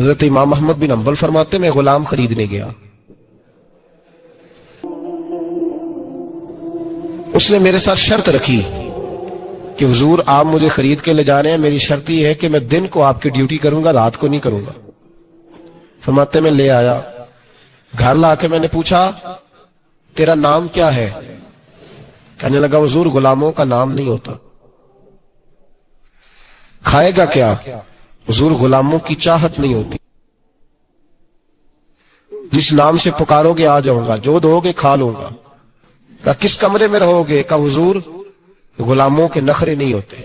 حضرت امام احمد بن حنبل فرماتے میں غلام خریدنے گیا، اس نے میرے ساتھ شرط رکھی کہ حضور آپ مجھے خرید کے لے جا رہے ہیں، میری شرط یہ ہے کہ میں دن کو آپ کی ڈیوٹی کروں گا، رات کو نہیں کروں گا۔ فرماتے میں لے آیا، گھر لا کے میں نے پوچھا تیرا نام کیا ہے؟ کہنے لگا حضور غلاموں کا نام نہیں ہوتا۔ کھائے گا کیا؟ حضور غلاموں کی چاہت نہیں ہوتی، جس نام سے پکارو گے آ جاؤں گا، جو دو گے کھا لوں گا۔ کہا کس کمرے میں رہو گے؟ کہا حضور غلاموں کے نخرے نہیں ہوتے۔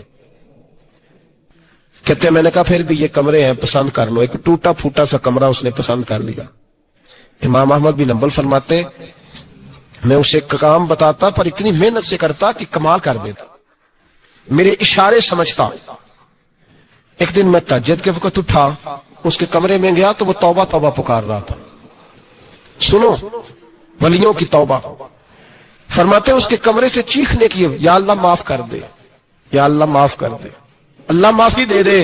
کہتے میں نے کہا پھر بھی یہ کمرے ہیں پسند کر لو۔ ایک ٹوٹا پھوٹا سا کمرہ اس نے پسند کر لیا۔ امام احمد بن حنبل فرماتے میں اسے کام بتاتا پر اتنی محنت سے کرتا کہ کمال کر دیتا، میرے اشارے سمجھتا۔ ایک دن میں تہجد کے وقت اٹھا، اس کے کمرے میں گیا تو وہ توبہ توبہ پکار رہا تھا۔ سنو ولیوں کی توبہ۔ فرماتے اس کے کمرے سے چیخنے کی، یا اللہ معاف کر دے، یا اللہ معاف کر دے، اللہ معافی دے دے،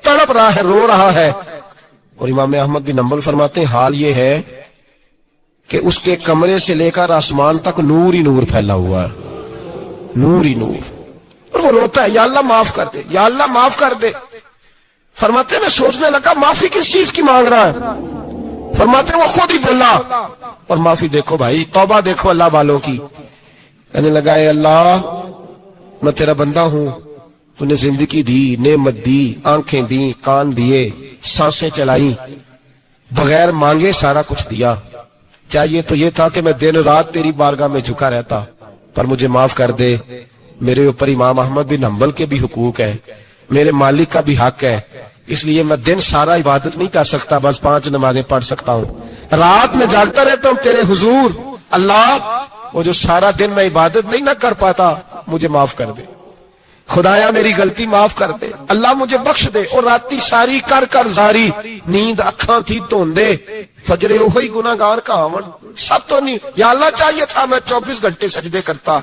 تڑپ رہا ہے، رو رہا ہے۔ اور امام احمد بن حنبل فرماتے ہیں حال یہ ہے کہ اس کے کمرے سے لے کر آسمان تک نور ہی نور پھیلا ہوا ہے، نور ہی نور۔ اور وہ روتا ہے یا اللہ معاف کر دے، یا اللہ معاف کر دے۔ فرماتے میں سوچنے لگا معافی کس چیز کی مانگ رہا ہے؟ فرماتے وہ خود ہی بولا اور معافی دیکھو بھائی، توبہ دیکھو اللہ والوں کی۔ کہنے لگا اے اللہ میں تیرا بندہ ہوں، تو نے زندگی دی، نعمت دی، آنکھیں دی، کان دیے، سانسیں چلائی، بغیر مانگے سارا کچھ دیا۔ چاہیے تو یہ تھا کہ میں دن رات تیری بارگاہ میں جھکا رہتا، پر مجھے معاف کر دے۔ میرے اوپر امام احمد بن حنبل کے بھی حقوق ہے، میرے مالک کا بھی حق ہے، اس لیے میں دن سارا عبادت نہیں کر سکتا، بس 5 نمازیں پڑھ سکتا ہوں، رات میں جاگتا رہتا ہوں تیرے حضور۔ اللہ وہ جو سارا دن میں عبادت نہیں نہ کر پاتا مجھے معاف کر دے، خدایا میری غلطی معاف کر دے، اللہ مجھے بخش دے۔ اور راتی ساری کر کر زاری، نیند اکھاں تھی توندے، فجرے وہی گناہگار کا آون، سب تو نہیں، یا اللہ چاہیے تھا میں 24 گھنٹے سجدے کرتا،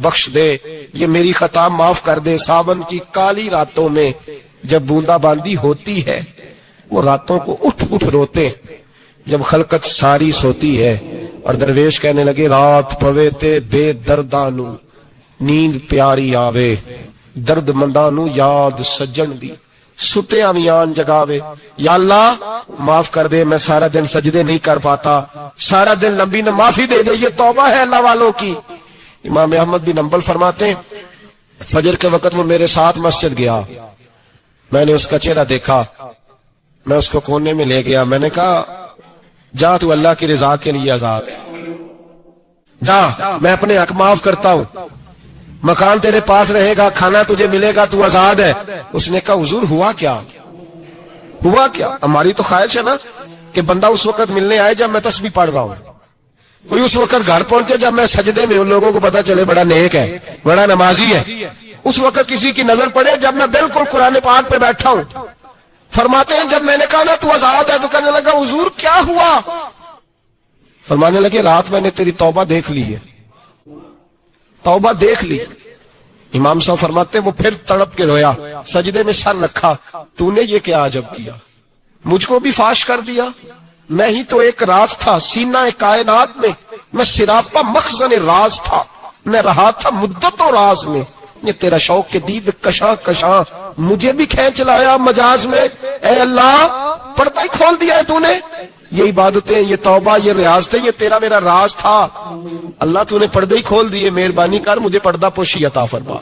بخش دے، یہ میری خطا معاف کر دے۔ ساون کی کالی راتوں میں جب بوندا باندی ہوتی ہے، وہ راتوں کو اٹھ اٹھ روتے، جب خلقت ساری سوتی ہے۔ اور درویش کہنے لگے رات پوے تے بے دردانو، نیند پیاری آوے، درد مندانو یاد سجن دی، ستے آمیان جگاوے۔ یا اللہ معاف کر دے، میں سارا دن سجدے نہیں کر پاتا، سارا دن لمبی نہ، معافی دے دے، یہ توبہ ہے اللہ والوں کی۔ امام احمد بن حنبل فرماتے ہیں فجر کے وقت وہ میرے ساتھ مسجد گیا، میں نے اس کا چہرہ دیکھا، میں اس کو کونے میں لے گیا، میں نے کہا جا تو اللہ کی رضا کے لیے آزاد ہے، جا میں اپنے حق معاف کرتا ہوں، مکان تیرے پاس رہے گا، کھانا تجھے ملے گا، تو آزاد ہے۔ اس نے کہا حضور ہوا کیا؟ ہوا کیا؟ ہماری تو خواہش ہے نا کہ بندہ اس وقت ملنے آئے جب میں تسبیح پڑھ رہا ہوں، کوئی اس وقت گھر پہنچے جب میں سجدے میں، ان لوگوں کو پتا چلے بڑا نیک ہے، بڑا نمازی ہے۔ اس وقت کسی کی نظر پڑے جب میں بالکل قرآن پاک پہ بیٹھا ہوں۔ فرماتے ہیں جب میں نے کہا نا تو آزاد ہے، تو کہنے لگا حضور کیا ہوا؟ فرمانے لگے رات میں نے تیری توبہ دیکھ لی ہے، توبہ دیکھ لی۔ امام صاحب فرماتے وہ پھر تڑپ کے رویا، سجدے میں سر رکھا، تو نے یہ کیا عجب کیا، مجھ کو بھی فاش کر دیا، میں ہی تو ایک راز تھا سینہ کائنات میں، میں سراپا مخزن راز تھا، میں رہا تھا مدتوں راز میں، یہ تیرا شوق کے دید کشاں کشاں مجھے بھی کھینچ لایا مجاز میں۔ اے اللہ پردہ ہی کھول دیا ہے تو نے، یہ عبادتیں، یہ توبہ، یہ ریاضتیں، یہ تیرا میرا راز تھا، اللہ تو نے پردے ہی کھول دیے، مہربانی کر مجھے پردہ پوشی عطا فرما،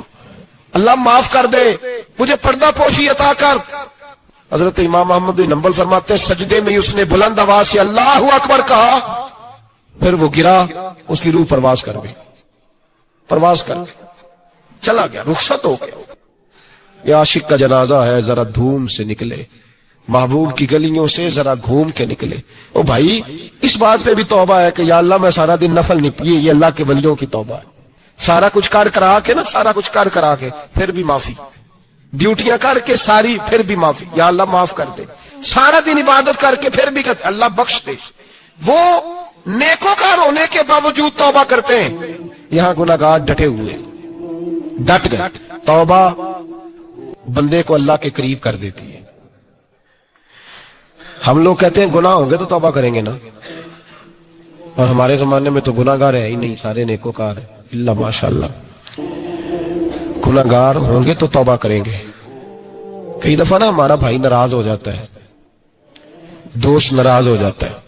اللہ معاف کر دے، مجھے پردہ پوشی عطا کر۔ حضرت امام احمد بن حنبل فرماتے ہیں سجدے میں اس نے بلند آواز سے اللہ اکبر کہا، پھر وہ گرا، اس کی روح پرواز کر گئی، پرواز کر چلا گیا، رخصت ہو گیا۔ یہ عاشق کا جنازہ ہے، ذرا دھوم سے نکلے، محبوب کی گلیوں سے ذرا گھوم کے نکلے۔ او بھائی اس بات پہ بھی توبہ ہے کہ یا اللہ میں سارا دن نفل نہیں پی، یہ اللہ کے ولیوں کی توبہ ہے، سارا کچھ کر کرا کے نا، سارا کچھ کر کرا کے پھر بھی معافی، ڈیوٹیاں کر کے ساری پھر بھی معافی، یا اللہ معاف کر دے، سارا دن عبادت کر کے پھر بھی کہتے اللہ بخش دے۔ وہ نیکوکار ہونے کے باوجود توبہ کرتے ہیں، یہاں گناہگار ڈٹے ہوئے، ڈٹ گئے۔ توبہ بندے کو اللہ کے قریب کر دیتی ہے۔ ہم لوگ کہتے ہیں گناہ ہوں گے تو توبہ کریں گے نا، اور ہمارے زمانے میں تو گناہ گار ہے ہی نہیں، سارے نیکوکار ہیں اللہ ماشاء اللہ۔ گناہ گار ہوں گے تو توبہ کریں گے۔ کئی دفعہ نا ہمارا بھائی ناراض ہو جاتا ہے، دوست ناراض ہو جاتا ہے،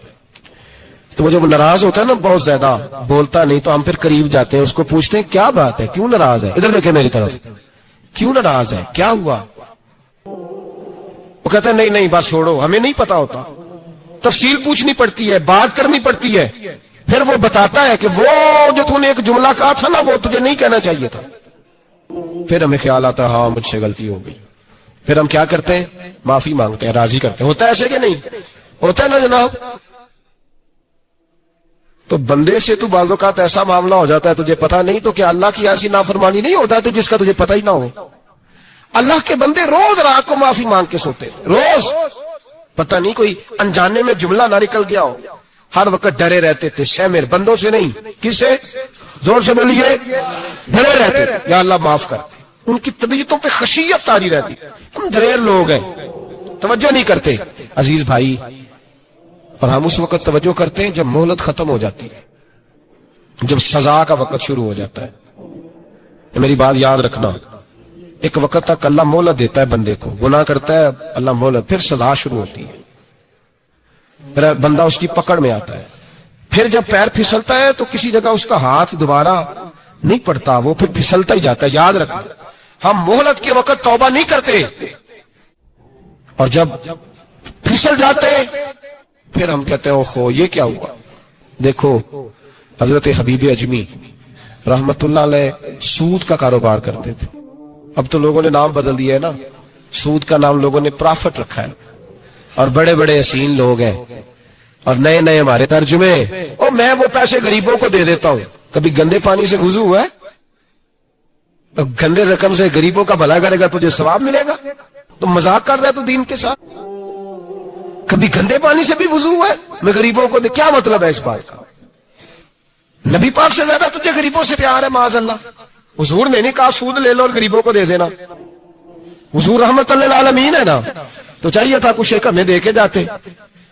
تو وہ جب ناراض ہوتا ہے نا بہت زیادہ بولتا نہیں، تو ہم پھر قریب جاتے ہیں، اس کو پوچھتے ہیں کیا بات ہے، کیوں ناراض ہے، ادھر دیکھیں میری طرف، کیوں ناراض ہے، کیا ہوا؟ وہ کہتا ہے نہیں نہیں بس چھوڑو، ہمیں نہیں پتا ہوتا، تفصیل پوچھنی پڑتی ہے، بات کرنی پڑتی ہے، پھر وہ بتاتا ہے کہ وہ جو تو نے ایک جملہ کہا تھا نا وہ تجھے نہیں کہنا چاہیے تھا۔ پھر ہمیں خیال آتا ہے ہاں مجھ سے غلطی ہو گئی، پھر ہم کیا کرتے ہیں، معافی مانگتے ہیں، راضی کرتے ہیں۔ ہوتا ہے ایسے کہ نہیں ہوتا ہے نا جناب؟ تو بندے سے تو بعض اوقات ایسا معاملہ ہو جاتا ہے تجھے پتا نہیں، تو کیا اللہ کی ایسی نافرمانی نہیں ہوتا ہے جس کا تجھے پتہ ہی نہ ہو؟ اللہ کے بندے روز رات کو معافی مانگ کے سوتے، روز، پتہ نہیں کوئی انجانے میں جملہ نہ نکل گیا ہو، ہر وقت ڈرے رہتے تھے، شیمر بندوں سے نہیں، کس سے؟ زور سے بولیے، ڈرے رہتے تھے یا اللہ معاف کر۔ ان کی طبیعتوں پہ خشیت تاری رہتی۔ ہم دلیر لوگ ہیں، توجہ نہیں کرتے عزیز بھائی، اور ہم اس وقت توجہ کرتے ہیں جب مہلت ختم ہو جاتی ہے، جب سزا کا وقت شروع ہو جاتا ہے۔ میری بات یاد رکھنا، ایک وقت تک اللہ مہلت دیتا ہے بندے کو، گناہ کرتا ہے اللہ مہلت، پھر سزا شروع ہوتی ہے، پھر بندہ اس کی پکڑ میں آتا ہے، پھر جب پیر پھسلتا ہے تو کسی جگہ اس کا ہاتھ دوبارہ نہیں پڑتا، وہ پھر پھسلتا ہی جاتا ہے۔ یاد رکھنا، ہم مہلت کے وقت توبہ نہیں کرتے، اور جب پھسل جاتے پھر ہم کہتے ہیں اوہو یہ کیا ہوا۔ دیکھو حضرت حبیب اجمی رحمت اللہ علیہ سود کا کاروبار کرتے تھے، اب تو لوگوں نے نام بدل دیا ہے نا، سود کا نام لوگوں نے پرافٹ رکھا ہے، اور بڑے بڑے حسین لوگ ہیں، اور نئے نئے ہمارے ترجمے، اور میں وہ پیسے غریبوں کو دے دیتا ہوں۔ کبھی گندے پانی سے وضو ہوا ہے؟ تو گندے رقم سے غریبوں کا بھلا کرے گا تجھے ثواب ملے گا؟ تو مذاق کر رہا ہے تو دین کے ساتھ؟ کبھی گندے پانی سے بھی وضو ہوا ہے؟ میں غریبوں کو دے، کیا مطلب ہے اس بات کا؟ نبی پاک سے زیادہ تجھے غریبوں سے پیار ہے معاذ اللہ۔ حضور نے نہیں کہا سود لے لو اور غریبوں کو دے دینا، حضور رحمت للعالمین ہے نا، تو چاہیے تھا کچھ ایک ہمیں دے کے جاتے۔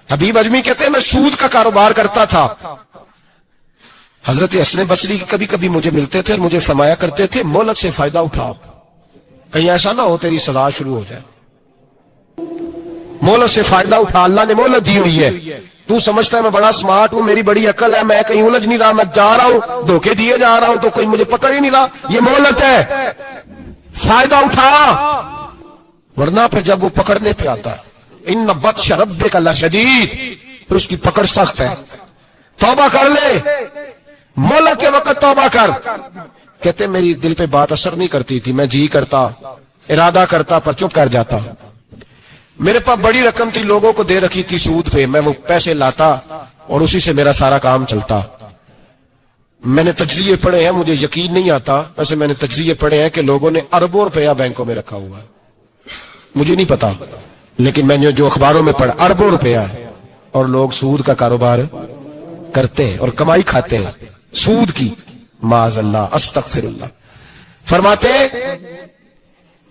حبیب اجمی کہتے ہیں میں سود کا کاروبار کرتا تھا، حضرت حسن بصری کبھی کبھی مجھے ملتے تھے اور مجھے فرمایا کرتے تھے مہلت سے فائدہ اٹھاؤ، کہیں ایسا نہ ہو تیری سزا شروع ہو جائے، مہلت سے فائدہ اٹھا، اللہ نے مہلت دی ہوئی ہے، تو سمجھتا ہے میں بڑا سمارٹ ہوں، میری بڑی عقل ہے، میں کہیں الجھ نہیں رہا، میں جا رہا ہوں دھوکے دیے جا رہا ہوں تو کوئی مجھے پکڑ ہی نہیں رہا، یہ مہلت ہے، فائدہ اٹھا، ورنہ پھر جب وہ پکڑنے پہ آتا ہے ان بطش ربک لشدید، پھر اس کی پکڑ سخت ہے۔ توبہ کر لے، مہلت کے وقت توبہ کر۔ کہتے میری دل پہ بات اثر نہیں کرتی تھی، میں جی کرتا، ارادہ کرتا، پر چپ کر جاتا، میرے پاس بڑی رقم تھی لوگوں کو دے رکھی تھی سود پہ، میں وہ پیسے لاتا اور اسی سے میرا سارا کام چلتا۔ میں نے تجزیے پڑھے ہیں، مجھے یقین نہیں آتا، ویسے میں نے تجزیے پڑھے ہیں کہ لوگوں نے اربوں روپیہ بینکوں میں رکھا ہوا ہے، مجھے نہیں پتا، لیکن میں نے جو اخباروں میں پڑھا اربوں روپیہ ہے، اور لوگ سود کا کاروبار کرتے ہیں اور کمائی کھاتے ہیں سود کی، معاذ اللہ، استغفر اللہ۔ فرماتے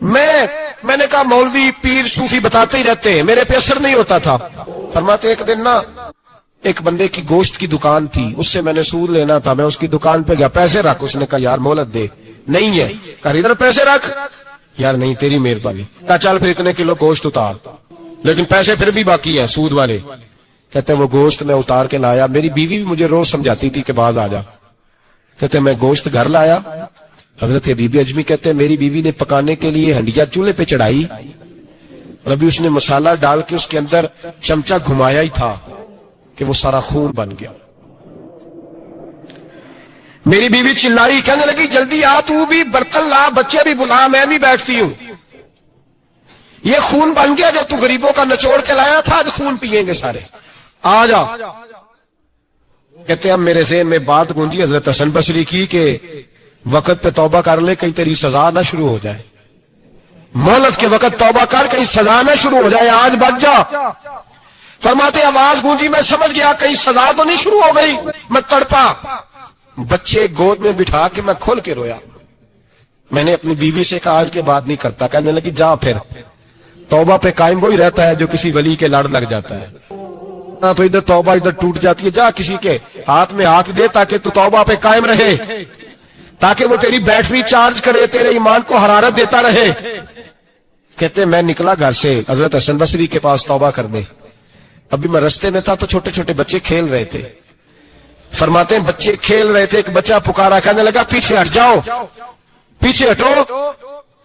میں نے کہا مولوی پیر صوفی بتاتے ہی رہتے ہیں، میرے پہ اثر نہیں ہوتا تھا۔ فرماتے ایک دن نا ایک بندے کی گوشت کی دکان تھی، اس سے میں نے سود لینا تھا، میں اس کی دکان پہ گیا، پیسے رکھ، اس نے کہا یار مہلت دے، نہیں ہے، کہا ادھر پیسے رکھ، یار نہیں تیری مہربانی، کہا چل پھر اتنے کلو گوشت اتار، لیکن پیسے پھر بھی باقی ہیں سود والے۔ کہتے وہ گوشت میں اتار کے لایا، میری بیوی بھی مجھے روز سمجھاتی تھی کہ باز آ جا، کہتے میں گوشت گھر لایا، حضرت حبیب اجمی کہتے ہیں میری بیوی نے پکانے کے لیے ہنڈیا چولہے پہ چڑھائی، اور ابھی اس نے مسالہ ڈال کے اس کے اندر چمچہ گھمایا ہی تھا کہ وہ سارا خون بن گیا۔ میری بیوی چلائی، کہنے لگی جلدی آ، تو بھی برتن لا، بچے بھی بلا، میں بھی بیٹھتی ہوں، یہ خون بن گیا جو تو غریبوں کا نچوڑ کے لایا تھا، آج خون پیئیں گے سارے، آ جا۔ کہتے ہیں اب میرے ذہن میں بات گونجی حضرت حسن بصری کی کہ وقت پہ توبہ کر لے کہیں تیری سزا نہ شروع ہو جائے، مہلت کے وقت توبہ کر کہیں سزا نہ شروع ہو جائے، آج بچ جا۔ فرماتے آواز گونجی، میں سمجھ گیا کہیں سزا تو نہیں شروع ہو گئی، میں تڑپا، بچے گود میں بٹھا کے میں کھول کے رویا۔ میں نے اپنی بیوی سے کہا آج کے بعد نہیں کرتا، کہنے لگی جا پھر، توبہ پہ قائم وہی رہتا ہے جو کسی ولی کے لڑ لگ جاتا ہے۔ تو ادھر توبہ ادھر ٹوٹ جاتی ہے. جا کسی کے ہاتھ میں ہاتھ دے تاکہ تو توبہ پہ قائم رہے, تاکہ وہ تیری بیٹری چارج کرے, تیرے ایمان کو حرارت دیتا رہے. کہتے میں نکلا گھر سے حضرت حسن بصری کے پاس توبہ کرنے. ابھی میں رستے میں تھا تو چھوٹے چھوٹے بچے کھیل رہے تھے. فرماتے ہیں بچے کھیل رہے تھے, ایک بچہ پکارا, کہنے لگا پیچھے ہٹ جاؤ, پیچھے ہٹو,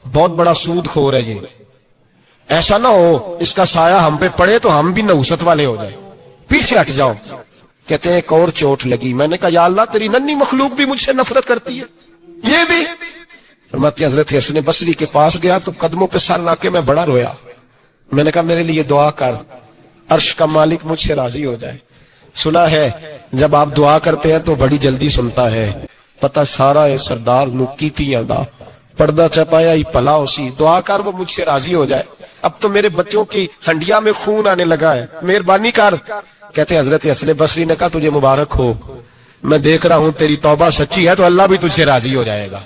بہت بڑا سود خور ہے یہ, ایسا نہ ہو اس کا سایہ ہم پہ پڑے تو ہم بھی نحوست والے ہو جائیں, پیچھے ہٹ جاؤ. کہتے ہیں ایک اور چوٹ لگی. میں نے کہا یا اللہ تیری ننھی مخلوق بھی مجھ سے نفرت کرتی ہے, یہ بھی. فرماتے ہیں حضرت حسن بصری کے پاس گیا تو قدموں پہ سر لا کے میں بڑا رویا. میں نے کہا میرے لیے دعا کر, عرش کا مالک مجھ سے راضی ہو جائے. سنا ہے جب آپ دعا کرتے ہیں تو بڑی جلدی سنتا ہے. پتہ سارا ہے سردار نو کیتی آندا, پردہ چپایا ہی پلا اسی, دعا کر وہ مجھ سے راضی ہو جائے. اب تو میرے بچوں کی ہنڈیا میں خون آنے لگا ہے, مہربانی کر. کہتے ہیں حضرت حسن بصری نے کہا تجھے مبارک ہو, میں دیکھ رہا ہوں تیری توبہ سچی ہے تو اللہ بھی تجھ سے راضی ہو جائے گا.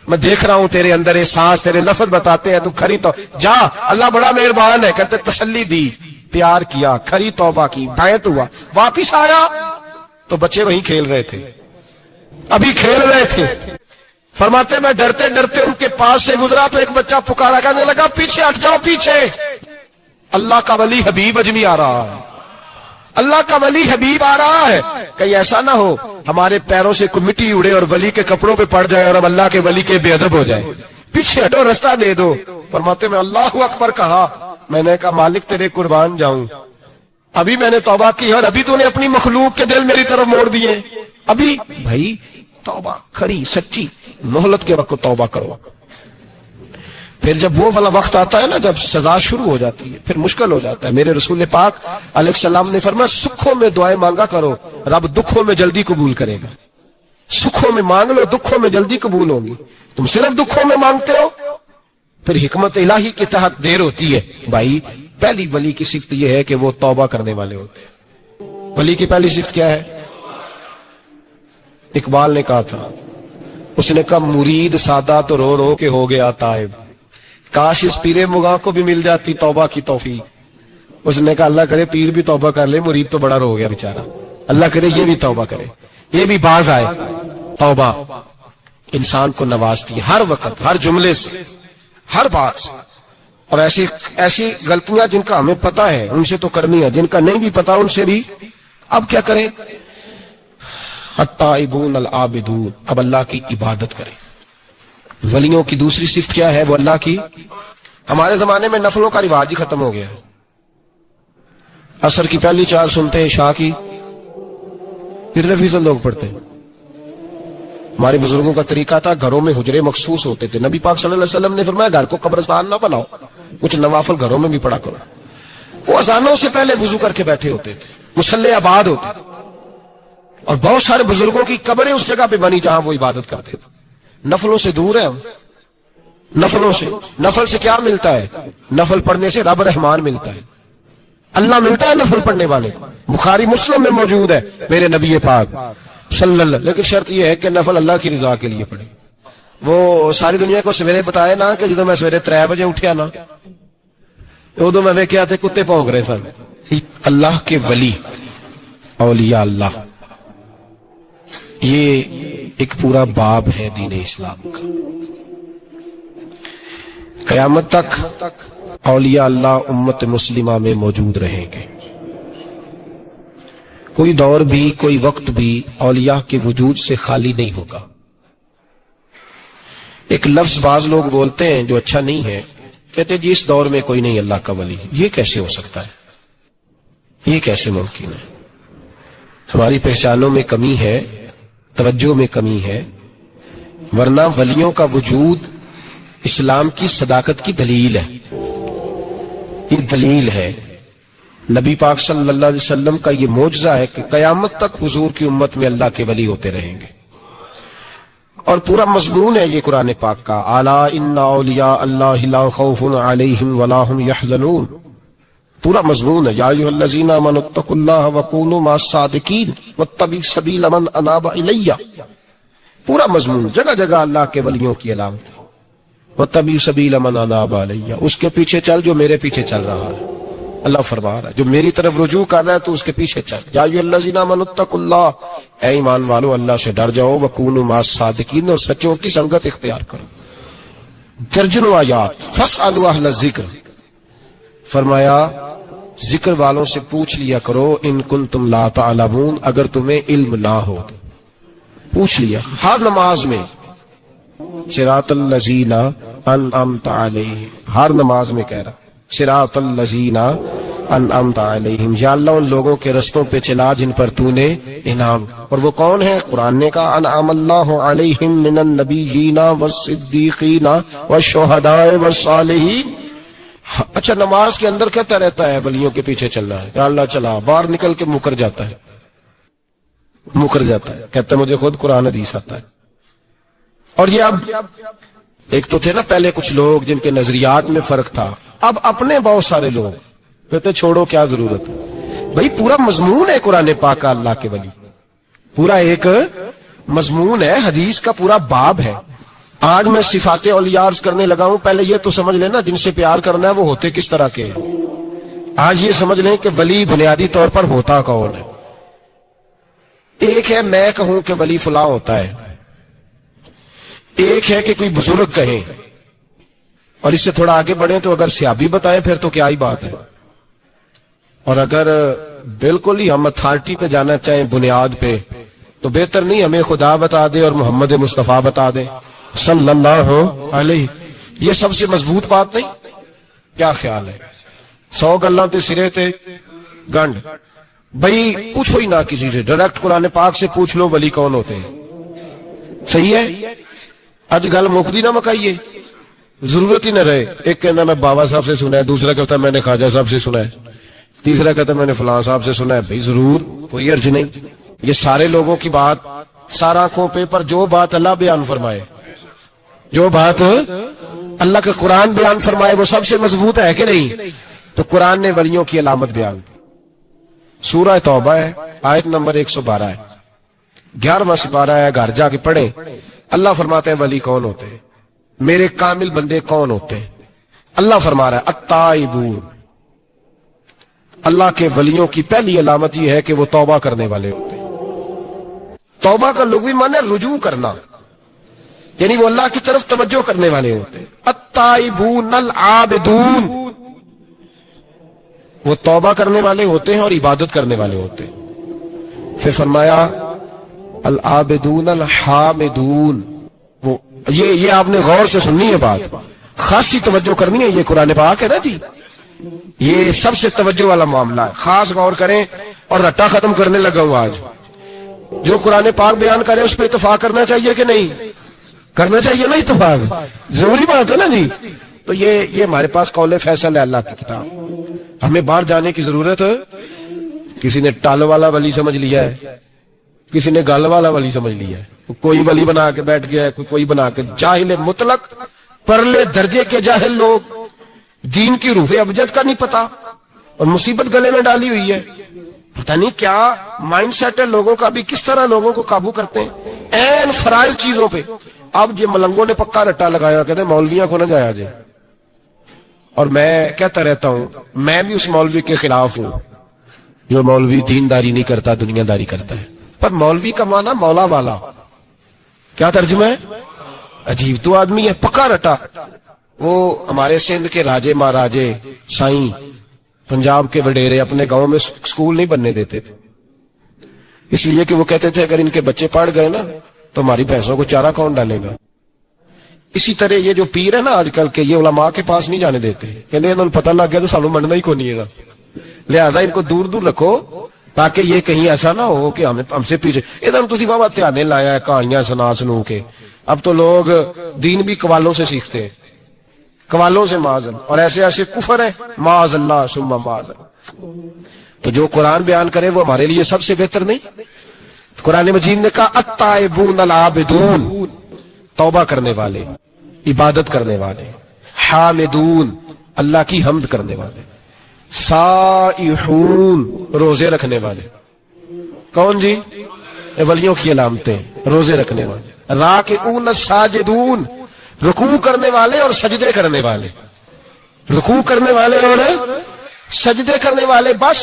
میں دیکھ رہا ہوں تیرے اندر احساس, تیرے لفظ بتاتے ہیں تو کھری تو جا, اللہ بڑا مہربان ہے. کہتے تسلی دی, پیار کیا, کھری توبہ کی, بیعت ہوا, واپس آیا تو بچے وہیں کھیل رہے تھے, ابھی کھیل رہے تھے. فرماتے میں ڈرتے ڈرتے ان کے پاس سے گزرا تو ایک بچہ پکارا, کہنے لگا پیچھے ہٹ جاؤ, پیچھے. اللہ کا ولی حبیب اجمی آ رہا ہے, اللہ کا ولی حبیب آ رہا ہے. کہیں ایسا نہ ہو ہمارے پیروں سے کوئی مٹی اڑے اور ولی کے کپڑوں پہ پڑ جائے اور ہم اللہ کے ولی کے بے ادب ہو جائے. پیچھے ہٹو, راستہ دے دو. فرماتے میں اللہ اکبر کہا. میں نے کہا مالک تیرے قربان جاؤں, ابھی میں نے توبہ کی اور ابھی تو نے اپنی مخلوق کے دل میری طرف موڑ دیے. ابھی بھائی توبہ کھری سچی, مہلت کے وقت توبہ کرو. پھر جب وہ والا وقت آتا ہے نا جب سزا شروع ہو جاتی ہے پھر مشکل ہو جاتا ہے. میرے رسول پاک علیہ السلام نے فرمایا سکھوں میں دعائیں مانگا کرو, رب دکھوں میں جلدی قبول کرے گا. سکھوں میں مانگ لو, دکھوں میں جلدی قبول ہوں گی. تم صرف دکھوں میں مانگتے ہو پھر حکمت الہی کے تحت دیر ہوتی ہے. بھائی پہلی ولی کی صفت یہ ہے کہ وہ توبہ کرنے والے ہوتے ہیں. ولی کی پہلی صفت کیا ہے؟ اقبال نے کہا تھا, اس نے کہا مرید سادہ تو رو رو کے ہو گیا تائب, کاش اس پیر مغاں کو بھی مل جاتی توبہ کی توفیق. اس نے کہا اللہ کرے پیر بھی توبہ کر لے, مرید تو بڑا رو گیا بیچارہ, اللہ کرے یہ بھی توبہ کرے, یہ بھی باز آئے. توبہ انسان کو نوازتی ہے ہر وقت, ہر جملے سے, ہر بات سے. اور ایسی غلطیاں جن کا ہمیں پتا ہے ان سے تو کرنی ہے, جن کا نہیں بھی پتا ان سے بھی. اب کیا کریں؟ التائبون العابدون, اب اللہ کی عبادت کریں. ولیوں کی دوسری صفت کیا ہے؟ وہ اللہ کی. ہمارے زمانے میں نفلوں کا رواج ہی ختم ہو گیا ہے. عصر کی پہلی 4 سنتے ہیں, عشاء کی کتنے فیصد لوگ پڑھتے ہیں؟ ہمارے بزرگوں کا طریقہ تھا, گھروں میں حجرے مخصوص ہوتے تھے. نبی پاک صلی اللہ علیہ وسلم نے فرمایا گھر کو قبرستان نہ بناؤ, کچھ نوافل گھروں میں بھی پڑھا کرو. وہ اذانوں سے پہلے وضو کر کے بیٹھے ہوتے تھے, مصلی آباد ہوتے تھے, اور بہت سارے بزرگوں کی قبریں اس جگہ پہ بنی جہاں وہ عبادت کرتے تھے. نفلوں سے دور ہے ہم, نفلوں سے. نفل سے کیا ملتا ہے؟ نفل پڑھنے سے رب رحمان ملتا ہے, اللہ ملتا ہے نفل پڑھنے والے کو. بخاری مسلم میں موجود ہے میرے نبی پاک صلی اللہ. لیکن شرط یہ ہے کہ نفل اللہ کی رضا کے لیے پڑھے. وہ ساری دنیا کو سویرے بتائے نا کہ جدو میں سویرے 3 بجے اٹھیا نا ادو میں ویکھیا تے کتے بھونک رہے سن. اللہ کے ولی, اولیاء اللہ, یہ ایک پورا باب ہے دین اسلام کا. قیامت تک اولیاء اللہ امت مسلمہ میں موجود رہیں گے. کوئی دور بھی, کوئی وقت بھی اولیاء کے وجود سے خالی نہیں ہوگا. ایک لفظ بعض لوگ بولتے ہیں جو اچھا نہیں ہے, کہتے جی اس دور میں کوئی نہیں اللہ کا ولی. یہ کیسے ہو سکتا ہے؟ یہ کیسے ممکن ہے؟ ہماری پہچانوں میں کمی ہے, توجہ میں کمی ہے, ورنہ ولیوں کا وجود اسلام کی صداقت کی دلیل ہے. یہ دلیل ہے. نبی پاک صلی اللہ علیہ وسلم کا یہ معجزہ ہے کہ قیامت تک حضور کی امت میں اللہ کے ولی ہوتے رہیں گے. اور پورا مضمون ہے یہ قرآن پاک کا, الا ان اولیاء اللہ لا خوف علیہم ولا هم يحزنون. پورا مضمون ہے یا ایھا الذین آمنوا اتقوا اللہ وکونوا مع الصادقین واتبعوا سبیل من اناب الی. پورا مضمون, جگہ جگہ اللہ کے ولیوں کی علامت. واتبعوا سبیل من اناب الی, اس کے پیچھے چل جو میرے پیچھے چل رہا ہے. اللہ فرما رہا ہے جو میری طرف رجوع کر رہا ہے تو اس کے پیچھے چل. یا ایھا الذین آمنوا اتقوا اللہ، اے ایمان والو اللہ سے ڈر جاؤ. وکونوا مع الصادقین، اور سچوں کی سنگت اختیار کرو. درجنوں آیات. فاسألوا اہل الذکر، فرمایا ذکر والوں سے پوچھ لیا کرو. ان کنتم لا تعلمون، اگر تمہیں علم نہ ہو تو پوچھ لیا. ہر نماز میں صراط الذین انعمت علیہم، ہر نماز میں کہہ رہا صراط الذین انعمت علیہم، یا اللہ ان لوگوں کے رستوں پہ چلا جن پر تو نے انعام. اور وہ کون ہے؟ قرآن نے کہا انعم اللہ علیہم من النبیین والصدیقین والشہداء والصالحین. اچھا نماز کے اندر کہتا رہتا ہے ولیوں کے پیچھے چلنا ہے. یا اللہ چلا، باہر نکل کے مکر جاتا ہے، کہتا ہے مجھے خود قرآن حدیث آتا ہے. اور یہ اب ایک تو تھے نا پہلے کچھ لوگ جن کے نظریات میں فرق تھا، اب اپنے بہت سارے لوگ کہتے چھوڑو کیا ضرورت ہے. بھئی پورا مضمون ہے قرآن پاک کا اللہ کے ولی، پورا ایک مضمون ہے، حدیث کا پورا باب ہے. آج میں صفات اولیاء عرض کرنے لگا ہوں، پہلے یہ تو سمجھ لینا جن سے پیار کرنا ہے وہ ہوتے کس طرح کے ہیں. آج یہ سمجھ لیں کہ ولی بنیادی طور پر ہوتا کون ہے. ایک ہے میں کہوں کہ ولی فلاں ہوتا ہے، ایک ہے کہ کوئی بزرگ کہیں، اور اس سے تھوڑا آگے بڑھیں تو اگر صحابی بتائیں پھر تو کیا ہی بات ہے. اور اگر بالکل ہی ہم اتھارٹی پہ جانا چاہیں بنیاد پہ تو بہتر نہیں ہمیں خدا بتا دے اور محمد مصطفیٰ بتا دے صلی اللہ علیہ. یہ سب سے مضبوط بات نہیں؟ کیا خیال ہے؟ 100 گلاں تے سرے تے گنڈ. بھئی پوچھو ہی نہ کسی سے، ڈائریکٹ قرآن پاک سے پوچھ لو ولی کون ہوتے ہیں. صحیح ہے؟ اج گل مکدی نہ مکائیے، ضرورت ہی نہ رہے. ایک کہنا میں بابا صاحب سے سنا ہے، دوسرا کہتا ہے میں نے خواجہ صاحب سے سنا ہے، تیسرا کہتا ہے میں نے فلاں صاحب سے سنا ہے. بھئی ضرور کوئی عرض نہیں. یہ سارے لوگوں کی بات سارا آنکھوں پہ، پر جو بات اللہ بیان فرمائے، جو بات اللہ کا قرآن بیان فرمائے وہ سب سے مضبوط ہے کہ نہیں؟ تو قرآن نے ولیوں کی علامت بیان. سورہ توبہ ہے، آیت نمبر 112 ہے، 11واں سپارہ ہے، گھر جا کے پڑھیں. اللہ فرماتے ہیں ولی کون ہوتے ہیں، میرے کامل بندے کون ہوتے ہیں. اللہ فرما رہا ہے التائبون، اللہ کے ولیوں کی پہلی علامت یہ ہے کہ وہ توبہ کرنے والے ہوتے ہیں. توبہ کا لغوی معنی ہے رجوع کرنا، یعنی وہ اللہ کی طرف توجہ کرنے والے ہوتے ہیں. التائبون العابدون، وہ توبہ کرنے والے ہوتے ہیں اور عبادت کرنے والے ہوتے ہیں. پھر فرمایا العابدون الحامدون. وہ یہ آپ نے غور سے سننی ہے بات، خاصی توجہ کرنی ہے. یہ قرآن پاک ہے نا جی، یہ سب سے توجہ والا معاملہ ہے، خاص غور کریں. اور رٹا ختم کرنے لگا ہوں آج. جو قرآن پاک بیان کرے اس پہ اتفاق کرنا چاہیے کہ نہیں کرنا چاہیے؟ نا اتفاق ضروری بات ہے نا جی. تو یہ ہمارے پاس قول فیصل ہے اللہ کی کتاب. ہمیں باہر جانے کی ضرورت ہے. کسی نے ٹال والا ولی سمجھ لیا ہے، کسی نے گل والا ولی سمجھ لیا ہے، کوئی ولی بنا کے بیٹھ گیا ہے، کوئی بنا کے. جاہل مطلق، پرلے درجے کے جاہل لوگ، دین کی روح ابجد کا نہیں پتا، اور مصیبت گلے میں ڈالی ہوئی ہے. پتہ نہیں کیا مائنڈ سیٹ ہے لوگوں کا، بھی کس طرح لوگوں کو قابو کرتے ہیں این فرائض چیزوں پہ. اب یہ ملنگوں نے پکا رٹا لگایا، کہتے ہیں مولویاں کو نہ جایا جائے. اور میں کہتا رہتا ہوں میں بھی اس مولوی کے خلاف ہوں جو مولوی دینداری نہیں کرتا، دنیا داری کرتا ہے. پر مولوی کا معنی مولا والا، کیا ترجمہ ہے؟ عجیب تو آدمی ہے پکا رٹا. وہ ہمارے سندھ کے راجے مہاراجے سائیں، پنجاب کے وڈیرے اپنے گاؤں میں سکول نہیں بننے دیتے تھے، اس لیے کہ وہ کہتے تھے اگر ان کے بچے پڑھ گئے نا تو ہماری بھینسوں کو چارہ کون ڈالے گا. اسی طرح یہ جو پیر ہے نا آج کل کے، یہ علماء کے پاس نہیں جانے دیتے، کہتے انہوں نے پتہ لگ گیا تو سانوں مننا ہی کو نہیں ہے نا، لہذا ان کو دور دور رکھو تاکہ یہ کہیں ایسا نہ ہو کہ ہم سے پیچھے. ادھر تسی بابا تھیانے لایا ہے کہانیاں سنو کے. اب تو لوگ دین بھی قوالوں سے سیکھتے ہیں، قوالوں سے معاذ اللہ، اور ایسے ایسے کفر ہے معاذ اللہ ثم معاذ اللہ. تو جو قرآن بیان کرے وہ ہمارے لیے سب سے بہتر نہیں؟ قرآن مجید نے کہا التائبون العابدون، توبہ کرنے والے، عبادت کرنے والے، حامدون، اللہ کی حمد کرنے والے، سائحون، روزے رکھنے والے. کون جی؟ ولیوں کی علامتیں، روزے رکھنے والے. راکعون ساجدون، رکوع کرنے والے اور سجدے کرنے والے، رکوع کرنے والے اور سجدے کرنے والے بس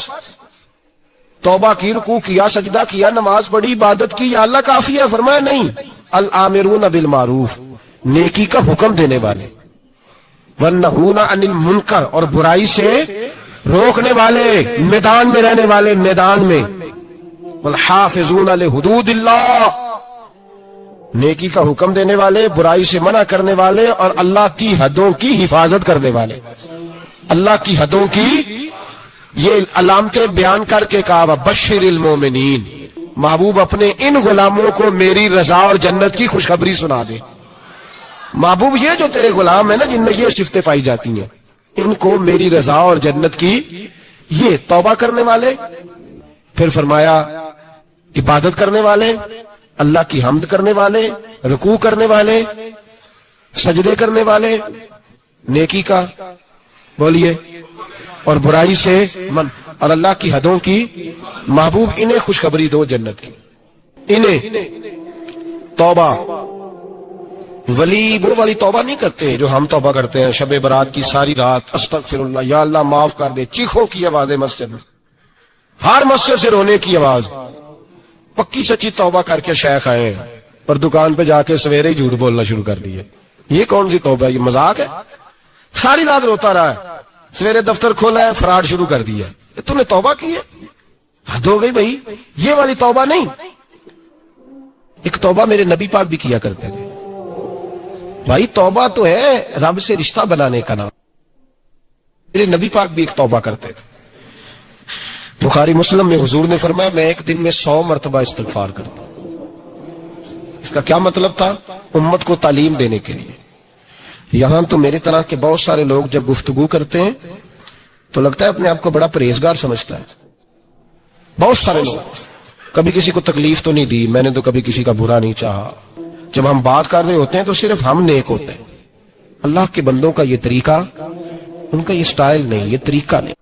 توبہ کی، رکوع کیا، سجدہ کیا، نماز پڑھی، عبادت کی، یا اللہ کافی ہے؟ فرمایا نہیں، الآمرون بالمعروف، نیکی کا حکم دینے والے، والنہون عن المنکر، اور برائی سے روکنے والے، میدان میں رہنے والے، میدان میں، والحافظون لحدود اللہ، نیکی کا حکم دینے والے، برائی سے منع کرنے والے، اور اللہ کی حدوں کی حفاظت کرنے والے۔ اللہ کی حدوں کی یہ علامتیں بیان کر کے کہا بشر المومنین، محبوب اپنے ان غلاموں کو میری رضا اور جنت کی خوشخبری سنا دے۔ محبوب یہ جو تیرے غلام ہیں نا جن میں یہ صفتیں پائی جاتی ہیں، ان کو میری رضا اور جنت کی، یہ توبہ کرنے والے، پھر فرمایا عبادت کرنے والے، اللہ کی حمد کرنے والے، رکوع کرنے والے، سجدے کرنے والے، نیکی کا بولیے اور برائی سے من، اور اللہ کی حدوں کی، محبوب انہیں خوشخبری دو جنت کی۔ انہیں توبہ، ولی وہ والی توبہ نہیں کرتے جو ہم توبہ کرتے ہیں شب برات کی ساری رات، استغفر اللہ، یا اللہ معاف کر دے، چیخوں کی آواز ہے مسجد میں، ہر مسجد سے رونے کی آواز، پکی سچی توبہ کر کے شیخ آئے ہیں پر دکان پہ جا کے سویرے ہی جھوٹ بولنا شروع کر دیے۔ یہ کون سی توبہ ہے؟ یہ مذاق ہے؟ ساری رات روتا رہا ہے، سویرے دفتر کھولا ہے، فراڈ شروع کر دیا، تم نے توبہ کی ہے؟ حد ہو گئی بھائی، یہ والی توبہ نہیں۔ ایک توبہ میرے نبی پاک بھی کیا کرتے تھے بھائی، توبہ تو ہے رب سے رشتہ بنانے کا نام، میرے نبی پاک بھی ایک توبہ کرتے تھے۔ بخاری مسلم میں حضور نے فرمایا میں ایک دن میں 100 مرتبہ استغفار کرتا ہوں۔ اس کا کیا مطلب تھا؟ امت کو تعلیم دینے کے لیے۔ یہاں تو میرے طرح کے بہت سارے لوگ جب گفتگو کرتے ہیں تو لگتا ہے اپنے آپ کو بڑا پرہیزگار سمجھتا ہے۔ بہت سارے لوگ، کبھی کسی کو تکلیف تو نہیں دی، میں نے تو کبھی کسی کا برا نہیں چاہا، جب ہم بات کر رہے ہوتے ہیں تو صرف ہم نیک ہوتے ہیں۔ اللہ کے بندوں کا یہ طریقہ، ان کا یہ سٹائل نہیں، یہ طریقہ نہیں۔